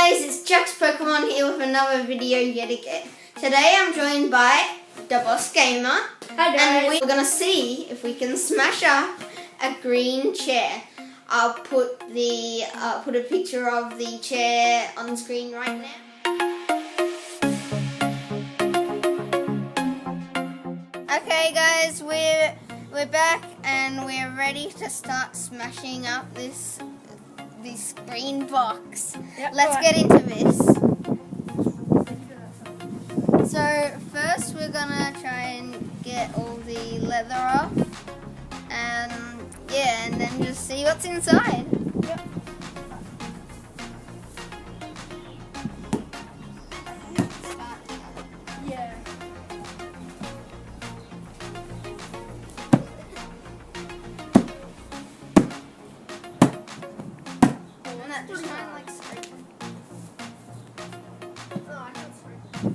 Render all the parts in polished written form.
guys, it's Jack's Pokemon here with another video yet again. Today I'm joined by Daboss Gamer. Hi guys. And we're gonna see if we can smash up a green chair. I'll put a picture of the chair on the screen right now. Okay guys, we're back and we're ready to start smashing up this green box. Yep, Let's get into this. So first we're gonna try and get all the leather off, and then just see what's inside. Yep. Yeah. Just trying to like scrape. Oh, I can't scrape.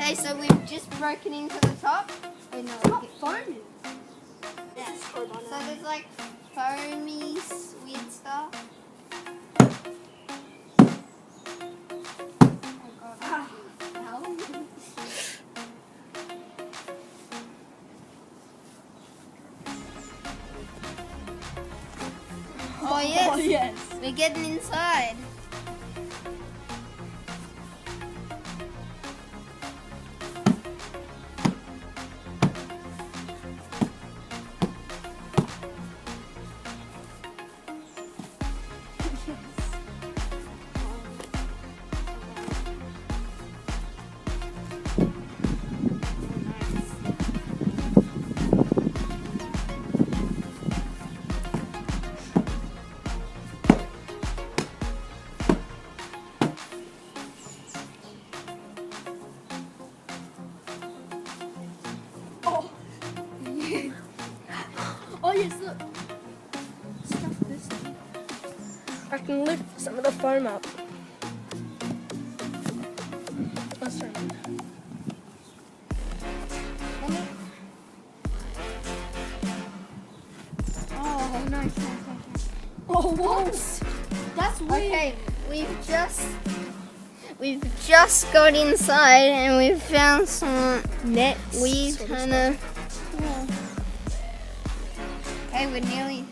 Okay, so we've just broken into the top. Wait, no, It's not foaming. yes. So there's like foamy, weird stuff. Oh god. Oh yes. Oh yes. We're getting inside. Oh yes, look. Stuff this in. I can lift some of the foam up. Let's try it. Oh, nice. Oh, whoops. That's weird. Okay, we've just got inside and we've found some Nets. weird sort of kind of. Okay, we're nearly.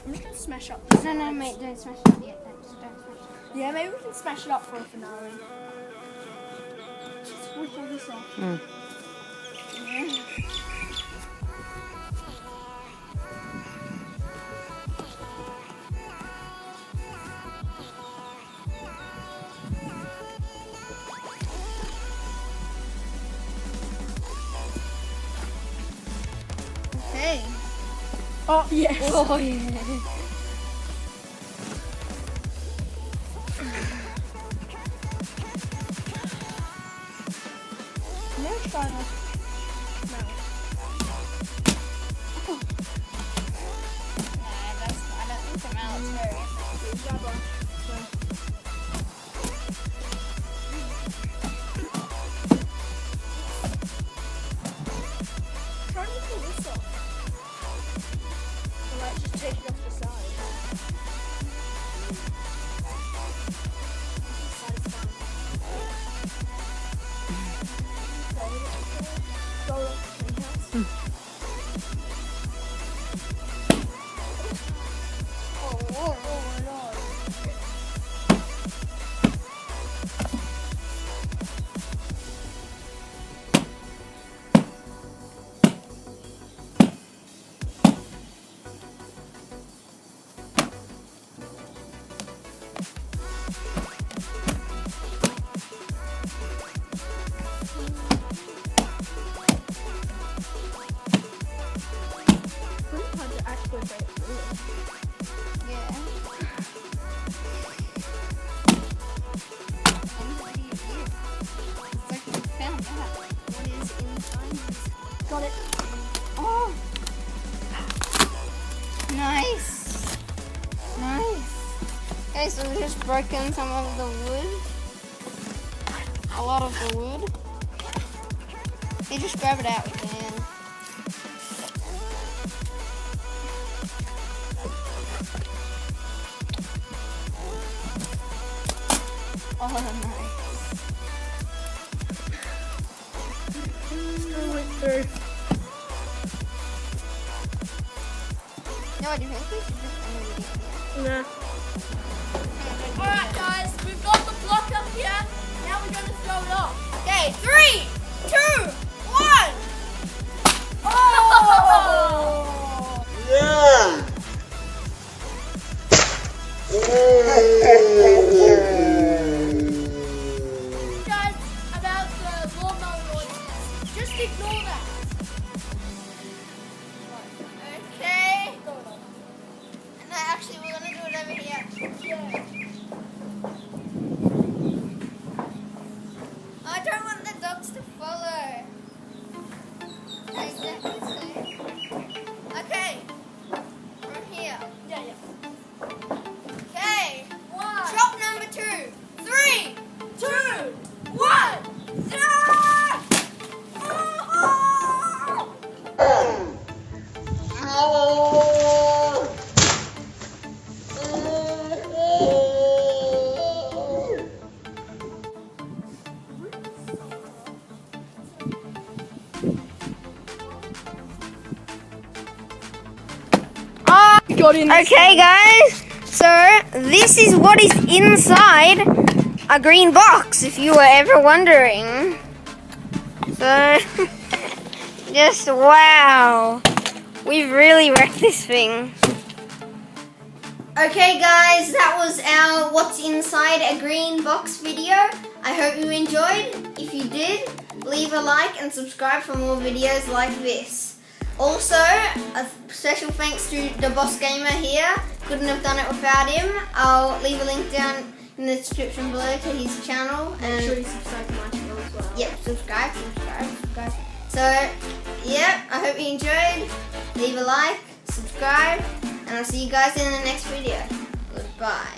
I'm just gonna smash up this. No, mate, don't smash it yet. Just don't smash it. Yeah, maybe we can smash it up for a finale. Just rip all this off. Yeah. Okay. Oh yes. Oh yeah. Let's try that. I don't think the mallet's very Try to pull this off. Or like just take it off the side. Oh my god. Got it. Oh. Nice. Nice. Okay, so we've just broken some of the wood. A lot of the wood. You just grab it out with your hand. Oh, nice. Through. No, I do you think we should just end the video here? Nah. Alright guys, we've got the block up here. Now we're gonna throw it off. Okay, 3, 2, 1. Oh! Yeah. Guys, about the lawnmower noises. Just ignore that. Okay. No, actually, we're gonna do it over here. Yeah. I don't want the dogs to follow. Exactly so. Okay. From here. Yeah. Okay. One. Drop number 2. 3, 2, 1. ah! Oh! Got in. Okay, guys. So this is what is inside a green box, if you were ever wondering. So, just wow. We've really wrecked this thing. Okay, guys, that was our What's Inside a Green Box video. I hope you enjoyed. If you did, leave a like and subscribe for more videos like this. Also, a special thanks to Daboss Gamer here. Couldn't have done it without him. I'll leave a link down in the description below to his channel. And Make sure you subscribe to my channel as well. yep, subscribe. So, yeah, I hope you enjoyed. Leave a like, subscribe, and I'll see you guys in the next video. Goodbye.